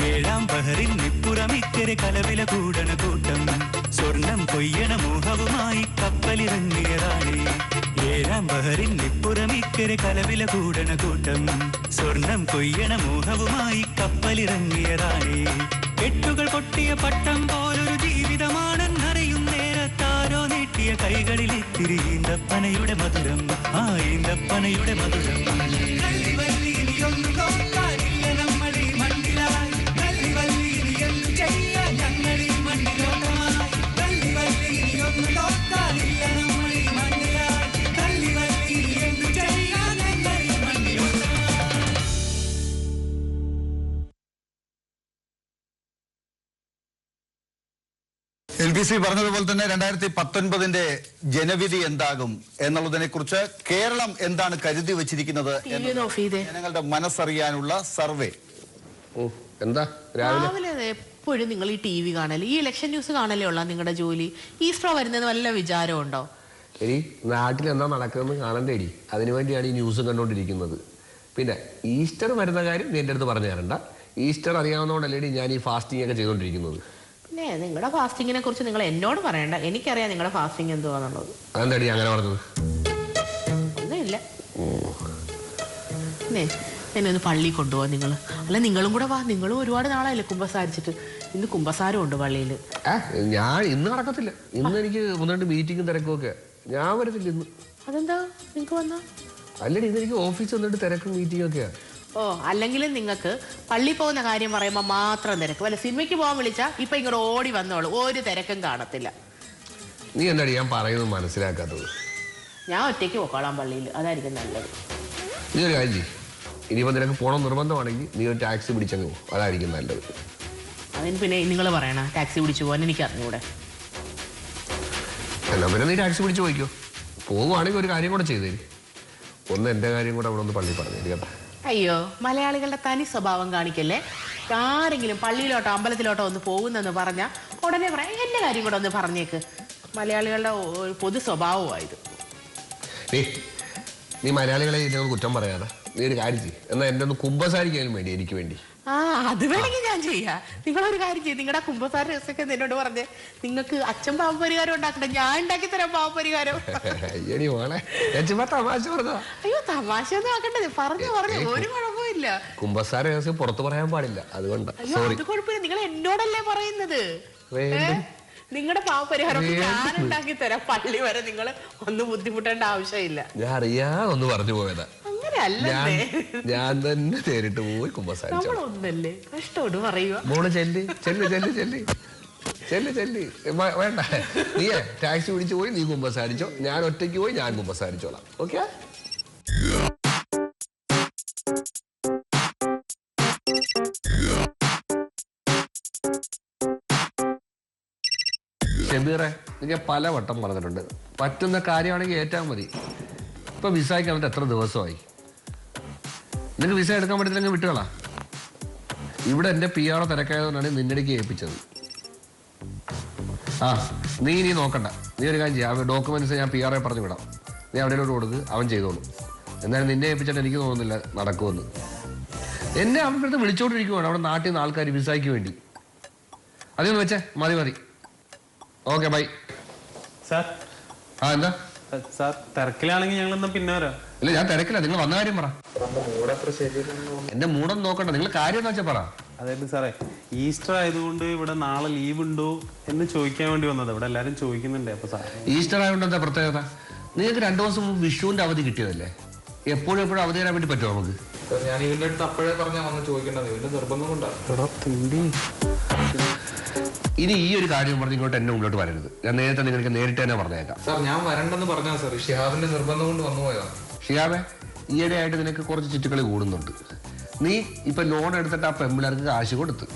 ഏഴാം ബഹറിൻ നിപ്പുറമിക്കരെ കലവില കൂടണ കൂട്ടം സ്വർണം കൊയ്യണ മോഹവുമായി കപ്പലിറങ്ങിയതാണ്. ഏഴാം ബഹറിൻ നിപ്പുറമിക്കരെ കലവില കൂടണ കൂട്ടം സ്വർണം കൊയ്യണ മോഹവുമായി കപ്പലിറങ്ങിയതാണ്. കെട്ടുകൾ കൊട്ടിയ പട്ടം പോലൊരു ജീവിതമാണെന്നറിയും നേരത്താരോ നീട്ടിയ കൈകളിൽ ഇത്തിരി ഈന്തപ്പനയുടെ മധുരം, ആ ഈന്തപ്പനയുടെ മധുരം. LBC പറഞ്ഞതുപോലെ തന്നെ 2019 ജനവിധി എന്താകും എന്നുള്ളതിനെ കുറിച്ച് കേരളം എന്താണ് കരുതി വെച്ചിരിക്കുന്നത് ജനങ്ങളുടെ മനസ്സറിയാനുള്ള സർവേ. എന്താ രാവിലെ എപ്പോഴും നിങ്ങൾ ഈ TV കാണല്ലേ, ഈ ഇലക്ഷൻ ന്യൂസ് കാണല്ലേ ഉള്ള നിങ്ങളുടെ ജോലി? ഈസ്റ്റർ വരുന്നത് വല്ല വിചാരമുണ്ടോ? എടി നാട്ടിൽ എന്താ നടക്കുന്നത് കാണണ്ടേടി, അതിനുവേണ്ടിയാണ് ഈ ന്യൂസ് കണ്ടുകൊണ്ടിരിക്കുന്നത്. പിന്നെ ഈസ്റ്റർ വരുന്ന കാര്യം നീ എൻ്റെ അടുത്ത് പറഞ്ഞു തരണ്ട. ഈസ്റ്റർ അറിയാവുന്നതുകൊണ്ടല്ലേടി ഞാൻ ഈ ഫാസ്റ്റിംഗ് ഒക്കെ ചെയ്തുകൊണ്ടിരിക്കുന്നത്. പിന്നെ നിങ്ങളുടെ ഫാസ്റ്റിങ്ങിനെ കുറിച്ച് നിങ്ങൾ എന്നോട് പറയണ്ട, എനിക്കറിയാം നിങ്ങളുടെ ഫാസ്റ്റിംഗ് എന്തുവാന്നുള്ളത്. അതെന്താടി അങ്ങനെ പറഞ്ഞത്? ഒന്നുമില്ല. എന്നെ ഒന്ന് പള്ളി കൊണ്ടുപോവാ നിങ്ങൾ, അല്ല നിങ്ങളും കൂടെ വാ. നിങ്ങളും ഒരുപാട് നാളായില്ലേ കുമ്പസാരിച്ചിട്ട്. ഇന്ന് കുമ്പസാരം ഉണ്ട് പള്ളിയിൽ. ഞാൻ ഇന്ന് നടക്കത്തില്ല, ഇന്ന് എനിക്ക് മുന്നോട്ട് മീറ്റിംഗും തിരക്കും ഒക്കെ. ഞാൻ വരത്തില്ല ഇന്ന്. അതെന്താ നിങ്ങൾക്ക് വന്നാ? അല്ലടി ഇന്ന് എനിക്ക് ഓഫീസിൽ വന്നിട്ട് തിരക്കും മീറ്റിംഗ് ഒക്കെയാ. ഓ, അല്ലെങ്കിലും നിങ്ങൾക്ക് പള്ളി പോകുന്ന കാര്യം പറയുമ്പോൾ മാത്രം തിരക്ക്. വല്ല സിനിമയ്ക്ക് പോകാൻ വിളിച്ചാ ഇപ്പൊ ഇങ്ങോട്ട് ഓടി വന്നോളൂ, ഒരു തിരക്കും കാണത്തില്ല. നീ എന്താടി ഞാൻ പറയുന്നത് മനസ്സിലാക്കാത്തത്? ഞാൻ ഒറ്റയ്ക്ക് പോക്കോളാം പള്ളിയിൽ, അതായിരിക്കും നല്ലത്. നീ ഒരു കാര്യം ചെയ്യ്, ഇനിയിപ്പോൾ നിനക്ക് പോകണം നിർബന്ധമാണെങ്കിൽ നീ ഒരു ടാക്സി പിടിച്ചങ്ങ് പോകും, അതായിരിക്കും നല്ലത്. അതിന് പിന്നെ നിങ്ങൾ പറയണ ടാക്സി പിടിച്ചു പോകാൻ എനിക്ക് അറിഞ്ഞൂടെ? എന്നാ പിന്നെ നീ ടാക്സി പിടിച്ച് പോയിക്കോ. പോകുവാണെങ്കിൽ ഒരു കാര്യം കൂടെ ചെയ്തേരി, ഒന്ന് എൻ്റെ കാര്യം കൂടെ അവിടെ ഒന്ന് പള്ളി പറഞ്ഞു കേട്ടോ. അയ്യോ, മലയാളികളുടെ തനി സ്വഭാവം കാണിക്കല്ലേ. ആരെങ്കിലും പള്ളിയിലോട്ടോ അമ്പലത്തിലോട്ടോ ഒന്ന് പോകുന്നെന്ന് പറഞ്ഞാൽ ഉടനെ പറയാം എൻ്റെ കാര്യം കൂടെ ഒന്ന് പറഞ്ഞേക്ക്. മലയാളികളുടെ പൊതു സ്വഭാവമായത്. നീ മലയാളികളെ ഇതിനൊന്ന് കുറ്റം പറയാതെ നീ ഒരു കാര്യം ചെയ്യും, എന്നാൽ എൻ്റെ ഒന്ന് കുമ്പസാരിക്കാനും വേണ്ടി എനിക്ക് വേണ്ടി. ആ, അത് വേണമെങ്കിൽ ഞാൻ ചെയ്യാം. നിങ്ങളൊരു കാര്യം ചെയ്യും, നിങ്ങളുടെ കുമ്പസാര രസമൊക്കെ എന്നോട് പറഞ്ഞേ. നിങ്ങൾക്ക് അച്ഛൻ പാവപരിഹാരം ഉണ്ടാക്കട്ടെ, ഞാൻ ഉണ്ടാക്കി തരാം പാവപരിഹാരം. അയ്യോ, തമാശ ഒന്നും ആക്കണ്ടേ, പറഞ്ഞു ഒരു കുഴപ്പമില്ല. കുമ്പസാര രഹസ്യം പുറത്ത് പറയാൻ പാടില്ല, അതുകൊണ്ട്. അയ്യോ, അത് കുഴപ്പമില്ല, നിങ്ങൾ എന്നോടല്ലേ പറയുന്നത്. നിങ്ങളുടെ പാവപരിഹാരം ഞാൻ ഉണ്ടാക്കി തരാം, പള്ളി വരെ നിങ്ങൾ ഒന്ന് ബുദ്ധിമുട്ടേണ്ട ആവശ്യമില്ല. ഞാൻ അറിയാതെ ഒന്ന് പറഞ്ഞു പോയതാ, ഞാൻ തന്നെ നേരിട്ട് പോയി കുമ്പസാരിച്ചു. നമ്മളൊന്നല്ലേ കഷ്ടോട് പറയുക. മോള് ചെല്ലി ചെല്ലി ചെല്ലി ചെല്ലി ചെല്ലി ചെല്ലി വേണ്ട, നീയേ ടാക്സി പിടിച്ചു പോയി, നീ കുമ്പസാരിച്ചോ. ഞാൻ ഒറ്റയ്ക്ക് പോയി ഞാൻ കുമ്പസാരിച്ചോളാം. ഓക്കെ? ഷബീറെ, എനിക്ക് പല വട്ടം പറഞ്ഞിട്ടുണ്ട്, പറ്റുന്ന കാര്യമാണെങ്കിൽ ഏറ്റാൽ മതി. ഇപ്പൊ വിസയ്ക്ക് വന്നിട്ട് എത്ര ദിവസമായി? നിനക്ക് വിസ എടുക്കാൻ പറ്റത്തില്ലെങ്കിൽ വിട്ടുകളാ. ഇവിടെ എൻ്റെ PR തിരക്കായതുകൊണ്ടാണ് നിന്നടിക്ക് ഏൽപ്പിച്ചത്. ആ, നീ നോക്കണ്ട, നീ ഒരു കാര്യം ചെയ്യാം, ഡോക്യുമെന്റ്സ് ഞാൻ PR പറഞ്ഞു വിടാം, നീ അവിടെയോട് കൊടുക്ക്, അവൻ ചെയ്തോളൂ. എന്നാലും നിന്നെ ഏൽപ്പിച്ചിട്ട് എനിക്ക് തോന്നുന്നില്ല നടക്കുമെന്ന്. എന്നെ അവരുടെ അടുത്ത് വിളിച്ചോണ്ടിരിക്കുവാണ് അവിടെ നാട്ടിൽ നിന്ന് ആൾക്കാർ വിസയ്ക്ക് വേണ്ടി. അതൊന്ന് വെച്ചേ, മതി. Okay, bye. സാർ. ആ, എന്താ സാർ? തിരക്കിലാണെങ്കിൽ ഞങ്ങൾ പിന്നെ വരാം. ഇല്ല, ഞാൻ തിരക്കില്ല, നിങ്ങൾ വന്ന കാര്യം പറ. എന്റെ മൂടൊന്നും നോക്കണ്ട, നിങ്ങൾ കാര്യം എന്ന് വെച്ചാൽ പറ. അതായത് സാറേ, ഈസ്റ്റർ ആയതുകൊണ്ട് ഇവിടെ നാളെ ലീവ് ഉണ്ടോ എന്ന് ചോദിക്കാൻ വേണ്ടി വന്നത്. ഇവിടെ എല്ലാരും ചോദിക്കുന്നുണ്ട്. അപ്പൊ സാർ, ഈസ്റ്റർ ആയതുകൊണ്ട് എന്താ പ്രത്യേകത? നിങ്ങൾക്ക് 2 ദിവസം മുമ്പ് വിഷുവിന്റെ അവധി കിട്ടിയതല്ലേ? എപ്പോഴും അവധി തരാൻ വേണ്ടി പറ്റുമോ നമുക്ക്? ഞാൻ ഇവന്റെ അടുത്ത് അപ്പോഴേ പറഞ്ഞാൽ വന്ന് ചോദിക്കേണ്ടത്, ഇവന്റെ നിർബന്ധം കൊണ്ടാണ്. ഇനി ഈ ഒരു കാര്യം പറഞ്ഞ് ഇങ്ങോട്ട് എന്നെ മുന്നോട്ട് വരരുത്. ഞാൻ നിങ്ങൾക്ക് നേരിട്ട് തന്നെ പറഞ്ഞേക്കാം. സാർ, ഞാൻ വരണ്ടെന്ന് പറഞ്ഞാ സാർ, ഷിഹാബിന്റെ നിർബന്ധം കൊണ്ട് വന്നു പോയതാണ്. ഷിഹാബെ, ഈയിടെയായിട്ട് നിനക്ക് കുറച്ച് ചുറ്റുകളി കൂടുന്നുണ്ട്. നീ ഇപ്പൊ ലോൺ എടുത്തിട്ട് ആ പെമ്പിളർക്ക് കാശ് കൊടുത്ത്,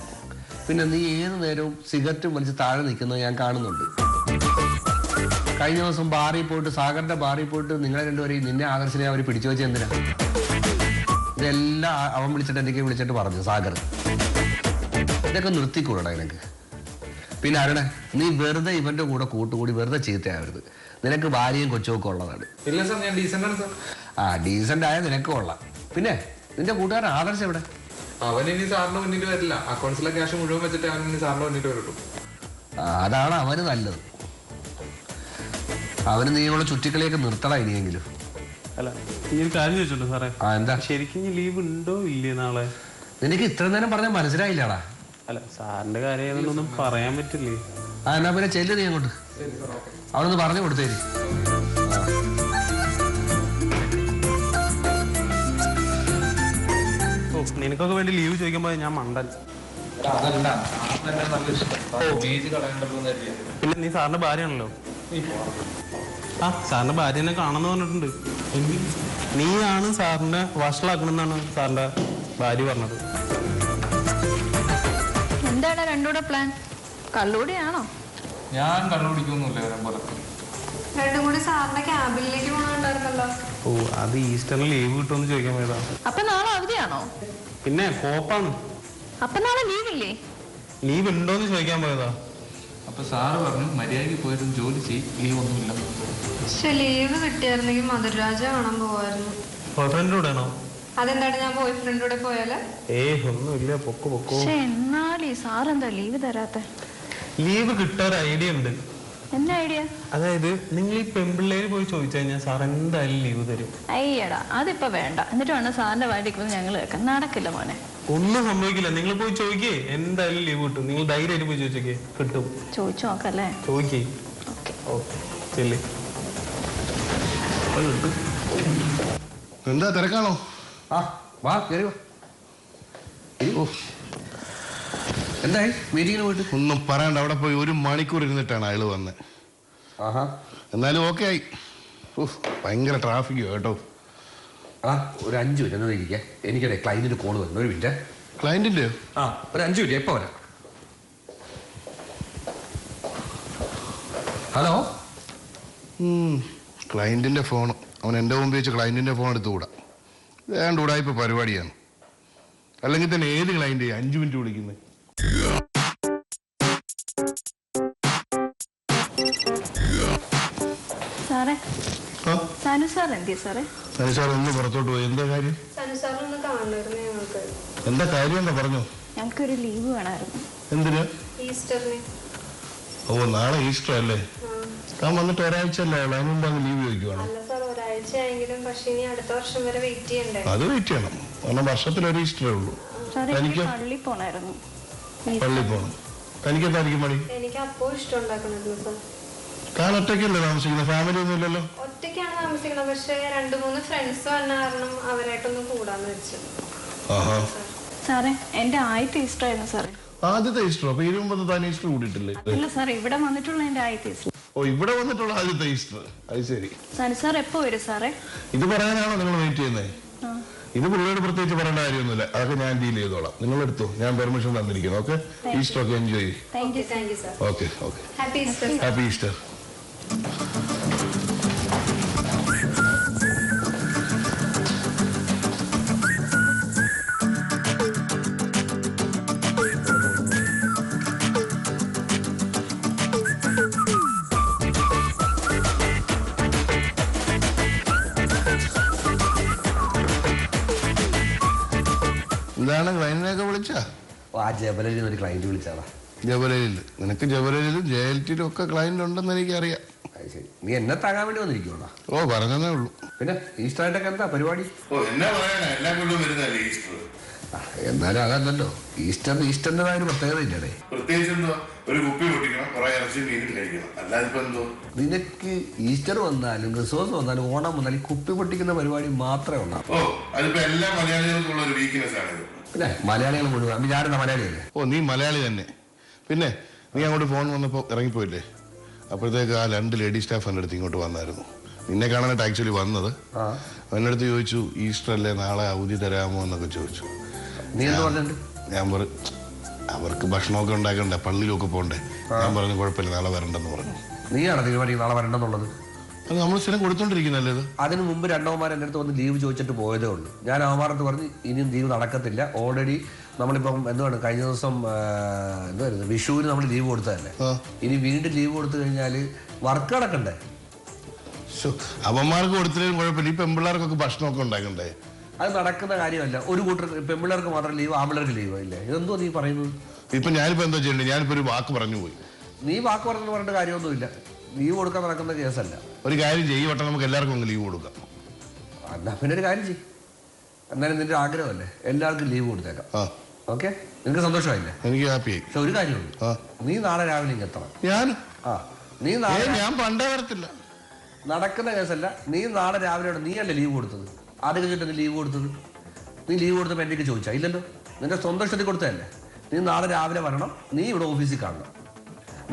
പിന്നെ നീ ഏത് നേരവും സിഗരറ്റും വലിച്ച് താഴെ നിൽക്കുന്നത് ഞാൻ കാണുന്നുണ്ട്. കഴിഞ്ഞ ദിവസം ബാറിൽ പോയിട്ട്, സാഗറിന്റെ ബാറിൽ പോയിട്ട് നിങ്ങളെ രണ്ടുപേരെയും നിന്നെ ആകർഷണയെ അവർ പിടിച്ചു വെച്ച എന്തിനാ? ഇതെല്ലാം അവൻ വിളിച്ചിട്ട് എനിക്ക് വിളിച്ചിട്ട് പറഞ്ഞു സാഗർ ഇതൊക്കെ നിർത്തിക്കൂടാ നിനക്ക്. പിന്നെ അരുണേ നീ വെറുതെ ഇവന്റെ കൂടെ കൂട്ടുകൂടി വെറുതെ ചീത്തയാവരുത്. നിനക്ക് ഭാര്യയും കൊച്ചുമൊക്കെ ഉള്ളതാണ്. ഇല്ല സാർ, ഞാൻ ഡീസന്റ് ആണ് സാർ. ആ ഡീസന്റ് ആയ നിനക്ക് കൊള്ളാം. പിന്നെ നിന്റെ കൂട്ടുകാരൻ ആദർശം എവിടെ? അവൻ ഇനി സാറിന് മുന്നിട്ട് വരില്ല. അക്കൗണ്ട്സിലെ ക്യാഷ് മുഴുവൻ വെച്ചിട്ട് അവൻ ഇനി സാറിന് മുന്നിട്ട് വരുള്ളൂ. അതാണ് അവന് നല്ലത്. അവന് നീയുള്ള ചുറ്റിക്കളിയൊക്കെ നിർത്തടാ ഇനിയെങ്കിലും. അല്ല ഈ ഒരു കാര്യം ചോദിച്ചോളൂ സാറേ. എന്താ? ശരിക്കും ലീവ് ഉണ്ടോ ഇല്ലേ നാളെ? നിനക്ക് ഇത്ര നേരം പറഞ്ഞാൽ മനസ്സിലായില്ലാടാ. അല്ല സാറിന്റെ കാര്യം ഏതൊന്നും പറയാൻ പറ്റില്ലേ? എന്നാ പിന്നെ ചെല്ലു നീ അങ്ങോട്ട്. അവിടെ നിന്ന് പറഞ്ഞു കൊടുത്തേരി. ഓ നിനക്കൊക്കെ വേണ്ടി ലീവ് ചോദിക്കുമ്പോ ഞാൻ മണ്ടൻ. പിന്നെ നീ സാറിന്റെ ഭാര്യയാണല്ലോ. ആ സാറിന്റെ ഭാര്യനെ കാണാന്ന് പറഞ്ഞിട്ടുണ്ട്. നീയാണ് സാറിനെ വഷളാക്കണമെന്നാണ് സാറിന്റെ ഭാര്യ പറഞ്ഞത്. എന്താണ് രണ്ടൂടെ പ്ലാൻ? കള്ളൂടിയാണോ? ഞാൻ കണ്ടുപിടിക്കൊന്നുമില്ല വരാൻ പോലെ. രണ്ടും കൂടി സാറിന്റെ ക്യാബിനിലേക്ക് പോകണ്ടായിരുന്നല്ലോ. ഓ അത് ഈസ്റ്ററിന് ലീവ് കിട്ടുമെന്ന് ചോദിക്കാൻ പോയതാ. അപ്പൊ നാളെ അവധിയാണോ? പിന്നെ കോപ്പാണ്. അപ്പൊ നാളെ ലീവില്ലേ? ലീവ് ഉണ്ടോന്ന് ചോദിക്കാൻ പോയതാ. അപ്പൊ സാറ് പറഞ്ഞു മര്യാദയ്ക്ക് പോയിട്ട് ജോലി ചെയ്യും, ലീവ് ഒന്നുമില്ല. പക്ഷെ ലീവ് കിട്ടിയായിരുന്നെങ്കിൽ മധുരരാജ കാണാൻ പോവായിരുന്നു. ബോയ് ഫ്രണ്ടിന്റെ കൂടെയാണോ? അതെന്താണ് ഞാൻ ബോയ് ഫ്രണ്ടിന്റെ കൂടെ പോയാല്? ഒന്നുമില്ല, പൊക്കോ. പക്ഷെ എന്നാലും സാറെന്താ ലീവ് തരാത്ത? ലീവ് കിട്ടാൻ ഒരു ഐഡിയ ഉണ്ട്. എന്നാ ഐഡിയ? അതായത് നിങ്ങൾ ഈ പെൺപിള്ളേര് പോയി ചോദിച്ചു കഴിഞ്ഞാൽ സാർ എന്തായാലും ലീവ് തരും. അയ്യടാ അതിപ്പോ വേണ്ട. എന്നിട്ട് വേണം സാറിന്റെ വായിക്കുന്നത് ഞങ്ങൾ കേൾക്കാൻ. നടക്കില്ല മോനെ. ഒന്നും സംഭവിക്കില്ല. നിങ്ങൾ പോയി ചോദിക്കേ, എന്തായാലും ലീവ് കിട്ടും. നിങ്ങൾ ധൈര്യമായിട്ട് പോയി ചോദിച്ചേ, കിട്ടും. ചോദിച്ചു നോക്കല്ലേ? ചോദിക്കേ. ചെല്ലേ. എന്താ തിരക്കാണോ? ആ വാ കയറി വാ. എന്തായി മീറ്റിങ്ങിന് പോയിട്ട്? ഒന്നും പറയണ്ട, അവിടെ പോയി 1 മണിക്കൂർ ഇരുന്നിട്ടാണ് അയാൾ വന്നത്. ആഹാ എന്നാലും ഓക്കെ ആയി. ഭയങ്കര ട്രാഫിക്കോ കേട്ടോ. ആ ഒരു 5 മിനിറ്റ് എന്ന് ഇരിക്കാം. എനിക്കതെ ക്ലൈന്റിന് കോള് വരുന്നു. ഒരു മിനിറ്റ്. ക്ലയന്റിന്റെയോ? ആ ഒരു 5 മിനിറ്റ്. എപ്പോ വരാം? ഹലോ. ക്ലയന്റിന്റെ ഫോൺ. അവൻ എൻ്റെ മുമ്പ് വെച്ച് ക്ലയന്റിന്റെ ഫോൺ എടുത്തുകൂടാ. വേണ്ട ഉടായ്പ പരിപാടിയാണ്. അല്ലെങ്കിൽ തന്നെ ഏത് ക്ലയന്റ് 5 മിനിറ്റ് വിളിക്കുന്നത്? സാറേ സനു സാർ എന്തിയാ സാറേ? സനു സാർ ഒന്ന് പുറത്തോട്ട് പോയി. എന്താ കാര്യം? സനു സാറിനൊന്ന് കാണണമായിരുന്നു ഞങ്ങൾക്ക്. എന്താ കാര്യം? എന്താ പറഞ്ഞോ? ഞങ്ങൾക്കൊരു ലീവ് വേണമായിരുന്നു. എന്തിനാ? ഈസ്റ്ററിന്. ഓ നാളെ ഈസ്റ്റർ അല്ലേ? താൻ വന്നിട്ട് ഒരാഴ്ച അല്ലേ? അതിന് മുമ്പ് അങ്ങ് ലീവ് ചോദിക്കുവാണ്. അല്ല സാർ, ഒരാഴ്ചയെങ്കിലും. പക്ഷെ ഇനി അടുത്ത വർഷം വരെ വെയിറ്റ് ചെയ്യണ്ടേ? അത് വെയിറ്റ് ചെയ്യണം. കാരണം വർഷത്തിലൊരു ഈസ്റ്ററേ ഉള്ളൂ. എനിക്ക് പള്ളി പോണായിരുന്നു. പള്ളി പോകണം. തനിക്കെന്തായിരിക്കും പണി? എനിക്ക് അപ്പോ ഇഷ്ടം ഉണ്ടാക്കണമായിരുന്നു സാർ. താൻ ഒറ്റയ്ക്കല്ലേ താമസിക്കുന്നത്? ഫാമിലി ഒന്നും ഇല്ലല്ലോ? ഒറ്റയ്ക്കാണ് താമസിക്കുന്നത്. പക്ഷെ 2-3 ഫ്രണ്ട്സ് വന്ന കാരണം അവരായിട്ടൊന്ന് കൂടാന്ന് വെച്ചു. സാറേ എന്റെ ആദ്യത്തെ ഈസ്റ്റർ ആയിരുന്നു സാറേ. ആദ്യത്തെ ഈസ്റ്റർ? അപ്പൊ ഇതിനു മുമ്പ് താൻ ഈസ്റ്റർ കൂടിയിട്ടില്ലേ? ഇല്ല സാർ, ഇവിടെ വന്നിട്ടുള്ള എന്റെ ആദ്യത്തെ ഈസ്റ്റർ. ഓ ഇവിടെ വന്നിട്ടുള്ള ആദ്യത്തെ ഈസ്റ്റർ. അത് ശരി. സനു സാർ എപ്പോ വരും സാറേ? ഇത് പറയാനാണോ നിങ്ങൾ വെയിറ്റ് ചെയ്യുന്നത്? ഇത് പിള്ളേരോട് പ്രത്യേകിച്ച് പറയേണ്ട കാര്യമൊന്നുമില്ല. അതൊക്കെ ഞാൻ ഡീൽ ചെയ്തോളാം. നിങ്ങൾ എടുത്തോ, ഞാൻ പെർമിഷൻ തന്നിരിക്കുന്നു. ഓക്കെ, ഈസ്റ്റർ ഒക്കെ എൻജോയ് ചെയ്യും. Thank you sir. Okay okay. Happy Easter. Happy Easter. എന്താണ് ക്ലയന്റിനെയൊക്കെ വിളിച്ചാ? ആ ജബലയിൽ ഒരു ക്ലൈന്റ് വിളിച്ചാടാ. ജബലയിൽ? നിനക്ക് ജബലയിലും JLTയിലും ഒക്കെ ക്ലയന്റ് ഉണ്ടെന്ന് എനിക്കറിയാം. ശരി, നീ എന്നെ താങ്ങാൻ വേണ്ടി വന്നിരിക്കുവാ? ഓ പറഞ്ഞതേ ഉള്ളൂ. പിന്നെ ഈസ്റ്റർ ആയിട്ടൊക്കെ എന്താ പരിപാടി? എന്നാലും അതല്ലല്ലോ ഈസ്റ്ററിൻ്റെതായ ഒരു പ്രത്യേകത ഇല്ലേ? നിനക്ക് ഈസ്റ്റർ വന്നാലും ക്രിസ്മസ് വന്നാലും ഓണം വന്നാലും കുപ്പി പൊട്ടിക്കുന്ന പരിപാടി മാത്രമേ ഉണ്ടാവും. പിന്നെ മലയാളികൾ മുഴുവൻ. ഞാനെന്താ മലയാളിയല്ലേ? ഓ നീ മലയാളി തന്നെ. പിന്നെ നീ അങ്ങോട്ട് ഫോൺ വന്നപ്പോൾ ഇറങ്ങിപ്പോയില്ലേ? അപ്പോഴത്തേക്ക് ആ 2 ലേഡി സ്റ്റാഫ് എൻ്റെ അടുത്ത് ഇങ്ങോട്ട് വന്നായിരുന്നു. നിന്നെ കാണാനായിട്ട് ആക്ച്വലി വന്നത്. എൻ്റെ അടുത്ത് ചോദിച്ചു, ഈസ്റ്റർ അല്ലേ നാളെ അവധി തരാമോ എന്നൊക്കെ ചോദിച്ചു. നീ എന്ത് പറഞ്ഞിട്ടുണ്ട്? ഞാൻ പറഞ്ഞു അവർക്ക് ഭക്ഷണമൊക്കെ ഉണ്ടാക്കണ്ടേ, പള്ളിയിലൊക്കെ പോകണ്ടേ. ഞാൻ പറഞ്ഞു കുഴപ്പമില്ല, നാളെ വരണ്ടെന്ന് പറഞ്ഞു. നീയാണ് തീരുമാനിക്കുന്നത് നാളെ വരണ്ടെന്നുള്ളത്? അത് നമ്മൾ സ്ഥിരം കൊടുത്തോണ്ടിരിക്കുന്നല്ലേ ഇത്? അതിന് മുമ്പ് രണ്ടവന്മാർ എൻ്റെ അടുത്ത് വന്ന് ലീവ് ചോദിച്ചിട്ട് പോയതേ ഉള്ളൂ. ഞാൻ അവന്മാരടുത്ത് പറഞ്ഞ് ഇനിയും ലീവ് നടക്കത്തില്ല. ഓൾറെഡി നമ്മളിപ്പം എന്താണ് കഴിഞ്ഞ ദിവസം എന്തായിരുന്നു വിഷുവിന് നമ്മൾ ലീവ് കൊടുത്തതല്ലേ. ഇനി വീണ്ടും ലീവ് കൊടുത്തു കഴിഞ്ഞാൽ വർക്ക് നടക്കണ്ടേ? അവന്മാർക്ക് കൊടുത്തില്ലെങ്കിലും കുഴപ്പമില്ല. ഈ പെമ്പിള്ളേർക്കൊക്കെ ഭക്ഷണമൊക്കെ ഉണ്ടാക്കണ്ടേ? അത് നടക്കുന്ന കാര്യമല്ല. ഒരു കൂട്ടർ പെമ്പിള്ളേർക്ക് മാത്രം ലീവ്, ആമ്പിള്ളേർക്ക് ലീവ് ഇല്ലേ? ഇതെന്തോ നീ പറയുന്നത്? ഇപ്പൊ ഞാനിപ്പോ എന്താ ചെയ്യണ്ടേ? ഞാനിപ്പോ ഒരു വാക്ക് പറഞ്ഞു പോയി. നീ വാക്ക് പറഞ്ഞു പറഞ്ഞിട്ട് കാര്യമൊന്നുമില്ല. ലീവ് കൊടുക്കാൻ നടക്കുന്ന കേസല്ല. ഒരു കാര്യം ചെയ്യും വട്ടം, നമുക്ക് എല്ലാവർക്കും ഒന്ന് ലീവ് കൊടുക്കാം. എന്നാ പിന്നെ ഒരു കാര്യം ചെയ്യും. എന്നാലും നിന്റെ ആഗ്രഹമല്ലേ, എല്ലാവർക്കും ലീവ് കൊടുത്തേക്കാം. ഓക്കെ, നിനക്ക് സന്തോഷമായില്ലേ? എനിക്ക് ഹാപ്പിയായി. പക്ഷെ ഒരു കാര്യമുണ്ട്, നീ നാളെ രാവിലെ ഇങ്ങ് എത്തണം. നീ നാളെ ഞാൻ പണ്ടേ വരത്തില്ല. നടക്കുന്ന കേസല്ല. നീ നാളെ രാവിലെ നീയല്ലേ ലീവ് കൊടുത്തത്? ആദ്യം കഴിഞ്ഞിട്ട് ലീവ് കൊടുത്തത് നീ ലീവ് കൊടുത്തപ്പോൾ എൻ്റെ ചോദിച്ചാ ഇല്ലല്ലോ. നിന്റെ സ്വന്തം ഇഷ്ടത്തിൽ കൊടുത്തതല്ലേ. നീ നാളെ രാവിലെ വരണം. നീ ഇവിടെ ഓഫീസിൽ കാണണം.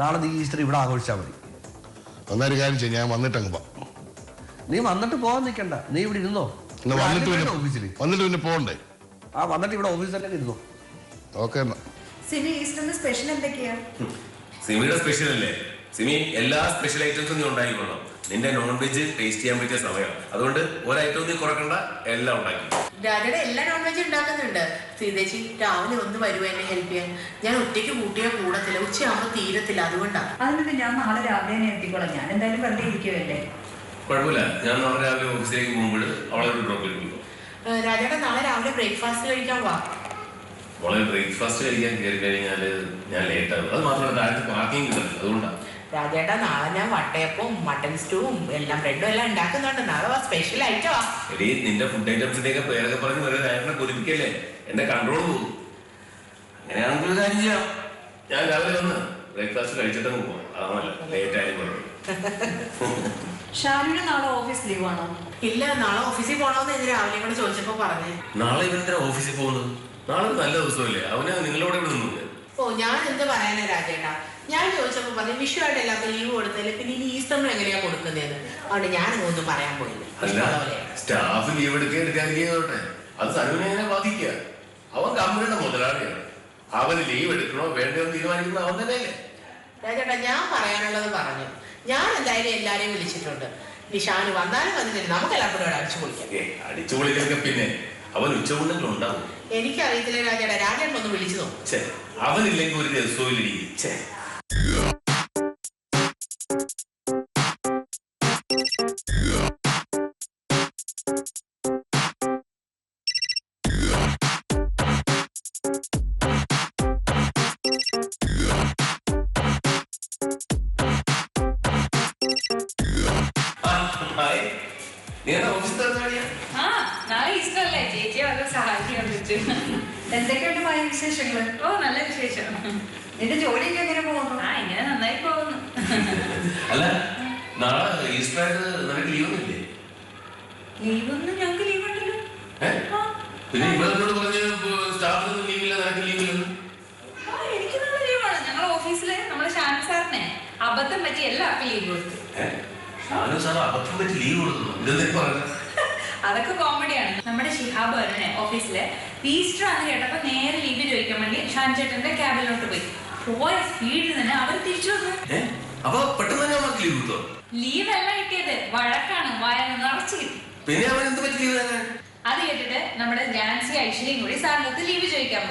നാളെ നീ ഈസ്റ്റർ ഇവിടെ ആഘോഷിച്ചാൽ മതി. ഒന്നൊരു കാര്യം ചെയ്യാം, ഞാൻ വന്നിട്ട് അങ്ങ് പോവാം. നീ വന്നിട്ട് പോകാൻ നിൽക്കണ്ട, നീ ഇവിടെ ഇരുന്നോ. ഓഫീസിൽ വന്നിട്ട് പിന്നെ പോകണ്ടേ? വന്നിട്ട് ഇവിടെ ഓഫീസിലൊക്കെ ഇരുന്നോ. ഓക്കെ എന്നാ. സിമി, ഈസ്റ്ററിന് സ്പെഷ്യൽ എന്തൊക്കെയാ? സിമിയുടെ സ്പെഷ്യൽ അല്ലേ? സിമി എല്ലാ സ്പെഷ്യൽ ഐറ്റംസും നീ ഉണ്ടാക്കിക്കൊള്ളാം. നിന്റെ നോൺ വെജ് ടേസ്റ്റ് ചെയ്യാൻ പറ്റിയ സമയം. അതുകൊണ്ട് ഒരൈറ്റവും നീ കുറക്കണ്ട, എല്ലാം ഉണ്ടാക്കി. രാജയുടെ എല്ലാ നോൺ വെജ് ഉണ്ടാക്കുന്നുണ്ട്. സീതേച്ചി രാവിലെ ഒന്ന് വരുമോ എന്നെ ഹെൽപ്പ് ചെയ്യാൻ? ഞാൻ ഒറ്റയ്ക്ക് കൂട്ടിയാൽ കൂടത്തില്ല, ഉച്ചയാകുമ്പോൾ തീരത്തില്ല. അതുകൊണ്ടാണ്. അതിന് ഞാൻ നാളെ രാവിലെ എത്തിക്കോളാം. ഞാൻ എന്തായാലും വെറുതെ ഇരിക്കുമല്ലേ. കുഴപ്പമില്ല, ഞാൻ നാളെ രാവിലെ ഓഫീസിലേക്ക് പോകുമ്പോൾ അവളെ ഒരു ഡ്രോപ്പ് ചെയ്തു. രാജയുടെ നാളെ രാവിലെ ബ്രേക്ക്ഫാസ്റ്റ് കഴിക്കാൻ വാ. അവളെ ബ്രേക്ക്ഫാസ്റ്റ് കഴിക്കാൻ കയറി കഴിഞ്ഞാൽ ഞാൻ ലേറ്റ് ആകും. അത് മാത്രമല്ല താഴത്ത് പാർക്കിംഗ് കിട്ടില്ല, അതുകൊണ്ടാണ്. രാജേട്ടാ നാളെ ഞാൻ വട്ടയപ്പവും മട്ടൻ സ്റ്റൂവും എല്ലാം ബ്രെഡും എല്ലാം ഉണ്ടാക്കുന്നുണ്ട്. നാളെ സ്പെഷ്യൽ ഐറ്റമാ. എടീ, നിന്റെ ഫുഡ് ഐറ്റംസിന്റെ ഒക്കെ പേരൊക്കെ പറഞ്ഞ് വേറെ രാജനെ കൊതിപ്പിക്കല്ലേ, എന്റെ കൺട്രോൾ പോകും. അങ്ങനെയാണെങ്കിൽ ഒരു കാര്യം ചെയ്യാം, ഞാൻ രാവിലെ വന്ന് ബ്രേക്ക്ഫാസ്റ്റ് കഴിച്ചിട്ടങ്ങ് പോകാം. അതാണല്ല, ലേറ്റ് ആയാലും കുഴപ്പം. ഷാനുവിന് നാളെ ഓഫീസ് ലീവ് ആണോ? ഇല്ല, നാളെ ഓഫീസിൽ പോകണമെന്ന് ഇന്ന് രാവിലെ കൂടെ ചോദിച്ചപ്പോ പറഞ്ഞേ. നാളെ ഇവരെന്തിനാ ഓഫീസിൽ പോകുന്നത്? നാളെ ഒരു നല്ല ദിവസമല്ലേ, അവന് നിങ്ങളോട് ഇവിടെ നിന്നില്ലേ? ഞാൻ എന്ത് പറയാനാ രാജേട്ടാ? ഞാൻ ചോദിച്ചപ്പോ പറഞ്ഞു വിഷുവായിട്ട് എല്ലാവർക്കും ലീവ് കൊടുത്തല്ലേ, പിന്നെ ഇനി ഈസ്റ്ററിനും എങ്ങനെയാ കൊടുക്കുന്നതെന്ന്. അതുകൊണ്ട് ഞാനൊന്നും പറയാൻ പോയില്ല. സ്റ്റാഫ് ലീവ് എടുക്കാതിരിക്കോട്ടെ, അത് സനുവിനെ എങ്ങനെ ബാധിക്കുക? അവൻ കമ്പനിയുടെ മുതലാളിയാണ്. അവന് ലീവ് എടുക്കണോ വേണ്ടോ തീരുമാനിക്കുന്ന അവൻ തന്നെയല്ലേ. രാജേട്ടാ, ഞാൻ പറയാനുള്ളത് പറഞ്ഞു. ഞാൻ എന്തായാലും എല്ലാരെയും വിളിച്ചിട്ടുണ്ട്. നിഷാന് വന്നാലും വന്നിട്ടില്ല, നമുക്ക് എല്ലാവരും അടിച്ചു പൊളിക്കാം. അടിച്ചു പൊളിക്കലൊക്കെ പിന്നെ അവൻ ഉച്ചകൊണ്ടെങ്കിലും ഉണ്ടാവും. എനിക്കറിയത്തില്ല രാജേട്ടാ, രാജേട്ടൻ ഒന്ന് വിളിച്ചു നോക്കും. അവനില്ലെങ്കിൽ ഒരു ദിവസവും ഇരിക്കും. എന്തൊക്കെയുണ്ട് മായ വിശേഷങ്ങള്? ഓ, നല്ല വിശേഷം. നിന്റെ ജോലിയൊക്കെ എങ്ങനെ പോകുന്നു? ഇങ്ങനെ നന്നായി പോകുന്നു. അല്ല, നാളെ ഈസ്റ്റർ ആയിട്ട് നിനക്ക് ലീവൊന്നുമില്ലേ? ലീവൊന്നും ഞങ്ങൾക്ക് ലീവ് ഉണ്ടല്ലോ. പിന്നെ ഇവരോട് പറഞ്ഞ് സ്റ്റാഫിന് ലീവില്ല, നിനക്ക് ലീവില്ലെന്ന്. എനിക്ക് നല്ല ലീവാണ്. ഞങ്ങൾ ഓഫീസില് നമ്മുടെ ഷാനു സാറിനെ അബദ്ധം പറ്റി എല്ലാവർക്കും ലീവ് കൊടുത്തു. ഷാനു സാർ അബദ്ധം പറ്റി ലീവ് കൊടുക്കുന്നു? ഇതെന്തൊക്കെ പറയുന്നത്? അതൊക്കെ കോമഡിയാണ്. നമ്മുടെ ഷിഹാബ് വരണേ ഓഫീസില് ഈസ്റ്റർ ആണെന്ന് കേട്ടപ്പോ നേരെ ലീവ് ചോദിക്കാൻ വേണ്ടി ഷാൻ ചേട്ടന്റെ ക്യാബിലോട്ട് പോയ സ്പീഡിൽ തന്നെ അവർ തിരിച്ചു വന്നു. ലീവ് അല്ല കിട്ടിയത്, വഴക്കാണ്. വയറ് നിറച്ച് കിട്ടി. അത് കേട്ടിട്ട് നമ്മുടെ ജാൻസി ഐശ്വര്യയും കൂടി സാറിനടുത്ത് ലീവ് ചോദിക്കാൻ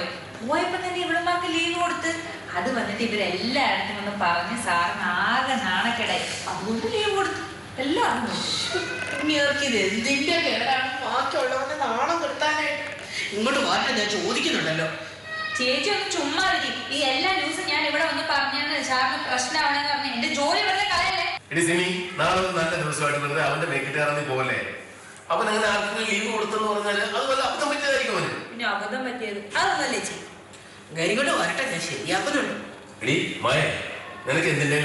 പോയപ്പോ തന്നെ ഇവിടെമാർക്ക് ലീവ് കൊടുത്ത്. അത് വന്നിട്ട് ഇവരെല്ലായിടത്തും ഒന്ന് പറഞ്ഞ് സാറിന് ആകെ നാണക്കേടായി. അതുകൊണ്ട് ലീവ് കൊടുത്തു. എല്ലാവരും എന്തിന്റെ കേടാണ് ബാക്കിയുള്ളവന്റെ നാണം കിട്ടാനായിട്ട്. ഇങ്ങോട്ട് മാറ്റാൻ ഞാൻ ചോദിക്കുന്നുണ്ടല്ലോ. ചേച്ചി ഒന്ന് ചുമ്മാ ഈ എല്ലാ ന്യൂസും ഞാൻ ഇവിടെ വന്ന് പറഞ്ഞാൽ സാറിന് പ്രശ്നമാണെന്ന് പറഞ്ഞ എന്റെ ജോലി വെറുതെ കളയല്ലേ. നാളെ നല്ല ദിവസമായിട്ട് വെറുതെ അവന്റെ മേക്കിട്ടാറന്ന് പോലെ അവൻ അങ്ങനെ ആർക്കെങ്കിലും ലീവ് കൊടുത്തെന്ന് പറഞ്ഞാൽ അത് വല്ല അബദ്ധം പറ്റിയതായിരിക്കും അവന്. പിന്നെ അബദ്ധം പറ്റിയത് അതൊന്നല്ലേ ചേച്ചി. ഗരികൊണ്ട് വരട്ടെ, ഞാൻ ശരിയാക്കുന്നുണ്ട്. എടീ മായ, നിനക്ക് എന്തിന്റെ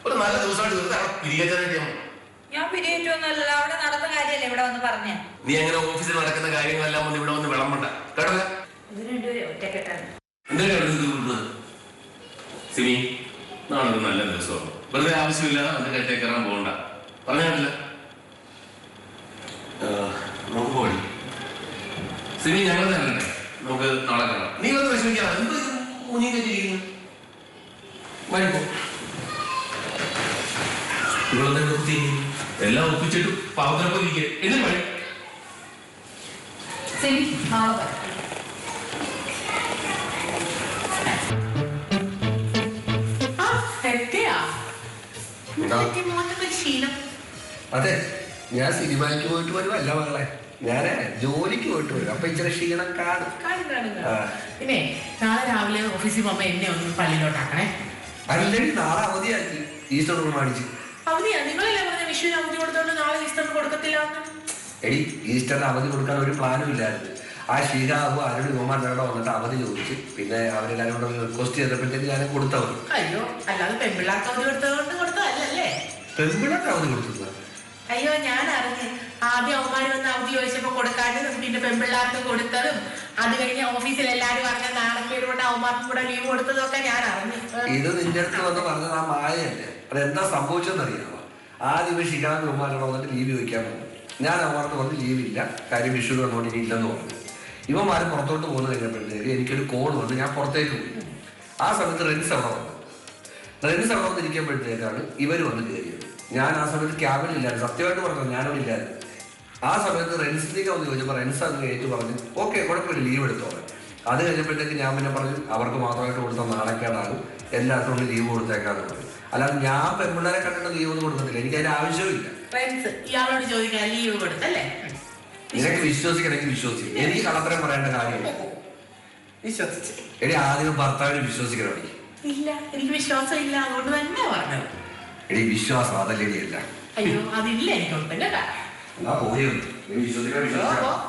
ഒരു നല്ല ദിവസമായിട്ട് വെറുതെ അവിടെ പിരികേറ്റാനായിട്ട് ഞാൻ പിരിയേറ്റൊന്നുമല്ലല്ലോ. അവിടെ നടന്ന കാര്യമല്ലേ ഇവിടെ വന്ന് പറഞ്ഞ. നീ അങ്ങനെ ഓഫീസിൽ നടക്കുന്ന കാര്യങ്ങളെല്ലാം വന്ന് ഇവിടെ വന്ന് വിളമ്പണ്ട കേട്ടല്ല. ഇത് രണ്ടുപേരും ഒറ്റക്കെട്ടാണ്. സിമി, നാളെ ഒരു നല്ല ദിവസമാണ്. വെറുതെ ആവശ്യമില്ലാതെ അവന്റെ കയറ്റേ കയറാൻ പോകണ്ട. പറഞ്ഞില്ല നമുക്ക് പോയി. സിമി, ഞങ്ങൾ തന്നെ നമുക്ക് നാളെ കാണാം. നീ വന്ന് വിഷമിക്കാം. എന്ത് മുന്നിൽ കയറ്റിയിരിക്കുന്നു? വരുമ്പോ ഇവിടെ എല്ലാം ഒപ്പിച്ചിട്ട് പാവത്തിനൊപ്പം ഇരിക്കുക എന്ത് പണി? ശരി നാളെ അതെ, ഞാൻ സിനിമയ്ക്ക് പോയിട്ട് വരുമല്ല മകളെ, ഞാന് ജോലിക്ക് പോയിട്ട് വരും. അപ്പൊ ഇച്ചിരി ക്ഷീണം കാണും. പിന്നെ നാളെ രാവിലെ ഓഫീസിൽ പോകുമ്പോ എന്നെ ഒന്ന് പള്ളിയിലോട്ടാക്കണേ. അല്ലെങ്കിൽ നാളെ അവധിയാക്കി ഈസ്റ്റർ പ്രമാണിച്ച്. അവധിയാ? നിങ്ങളല്ലേ പറഞ്ഞ വിഷുവിന് അവധി കൊടുത്തോണ്ട് നാളെ ഈസ്റ്ററിന് കൊടുക്കത്തില്ല? എടി, ഈസ്റ്ററിന് അവധി കൊടുക്കാൻ ഒരു പ്ലാനും ഇല്ലായിരുന്നു. ആ ഷീരാവും ആരോട് യുവമാരുടെ വന്നിട്ട് അവധി ചോദിച്ചു. പിന്നെ അവരെല്ലാരും കൂടെ റിക്വസ്റ്റ് ചെയ്തപ്പോഴത്തേക്ക് ഞാൻ കൊടുത്തവർ. അയ്യോ, അല്ലാതെ പെൺപിള്ളേർക്ക് അവധി കൊടുത്തതുകൊണ്ട് കൊടുത്തതല്ലേ? പെൺപിള്ളേർക്ക് അവധി കൊടുത്തത്? അയ്യോ, ഞാൻ അറിഞ്ഞു. ആദ്യം അവന്മാര് വന്ന് അവധി ചോദിച്ചപ്പോ കൊടുക്കാത്തതും പിന്നെ പെൺപിള്ളേർക്ക് കൊടുത്തതും അത് കഴിഞ്ഞ് ഓഫീസിൽ എല്ലാരും പറഞ്ഞ നാണക്കേട് കൊണ്ട് അവന്മാർക്കും കൂടെ ലീവ് കൊടുത്തതും ഒക്കെ ഞാൻ അറിഞ്ഞു. ഇത് നിന്റെ അടുത്ത് വന്ന് പറഞ്ഞത് ആ മായയല്ലേ? അതെന്താ സംഭവിച്ചെന്നറിയാമോ? ആദ്യം ഷിഖാൻ യുവമാരുടെ വന്നിട്ട് ലീവ് ചോദിക്കാൻ പോകും. ഞാൻ അവർക്ക് വന്ന് ലീവില്ല, കാര്യം വിഷു വന്നുകൊണ്ട് ഇനി ഇല്ലെന്ന് പറഞ്ഞു. ഇവന്മാര് പുറത്തോട്ട് പോകുന്ന കഴിഞ്ഞപ്പോഴത്തേക്ക് എനിക്കൊരു കോൾ വന്ന് ഞാൻ പുറത്തേക്ക് പോയി. ആ സമയത്ത് റെൻസ് അവിടെ വന്നു. റെൻസ് അവിടെ വന്നിരിക്കുമ്പോഴത്തേക്കാണ് ഇവർ വന്ന് കയറിയത്. ഞാൻ ആ സമയത്ത് ക്യാബിനില്ലായിരുന്നു, സത്യമായിട്ട് പറഞ്ഞു, ഞാനവിടെ ഇല്ലായിരുന്നു. ആ സമയത്ത് റെൻസിലേക്ക് വന്ന് ചോദിച്ചപ്പോൾ റെൻസ് അങ്ങ് ഏറ്റു പറഞ്ഞു ഓക്കെ കുഴപ്പമില്ല ലീവ് എടുത്തോളെ. അത് കഴിഞ്ഞപ്പോഴത്തേക്ക് ഞാൻ പിന്നെ പറഞ്ഞു അവർക്ക് മാത്രമായിട്ട് കൊടുത്ത നാണക്കേടാകും, എല്ലാവർക്കും കൊണ്ട് ലീവ് കൊടുത്തേക്കാന്ന് പറഞ്ഞു. അല്ലാതെ ഞാൻ പെൺപിള്ളേരെ കണ്ടിട്ട് ലീവ് ഒന്നും കൊടുക്കത്തില്ല, എനിക്ക് അതിന്റെ ആവശ്യമില്ല. ഇയാളോട് ചോദിക്കാൻ ലീവ് കൊടുത്തല്ലേ? നിനക്ക് വിശ്വസിക്കണമെങ്കിൽ വിശ്വസിക്കും, എനിക്ക് കള്ളത്തരം പറയേണ്ട കാര്യമില്ല. വിശ്വസിച്ചു എടി, ആദ്യം ഭർത്താവിനെ വിശ്വസിക്കണം. ഇല്ല, എനിക്ക് വിശ്വാസം ഇല്ല, അതുകൊണ്ട് തന്നെ പറഞ്ഞത്. എടി, വിശ്വാസം അതല്ലേ അല്ല. അയ്യോ, അതില്ല എനിക്കൊട്ടും കേട്ടാ. എന്നാ പോയി വിശ്വസിക്കാൻ വിശ്വസിക്കാം.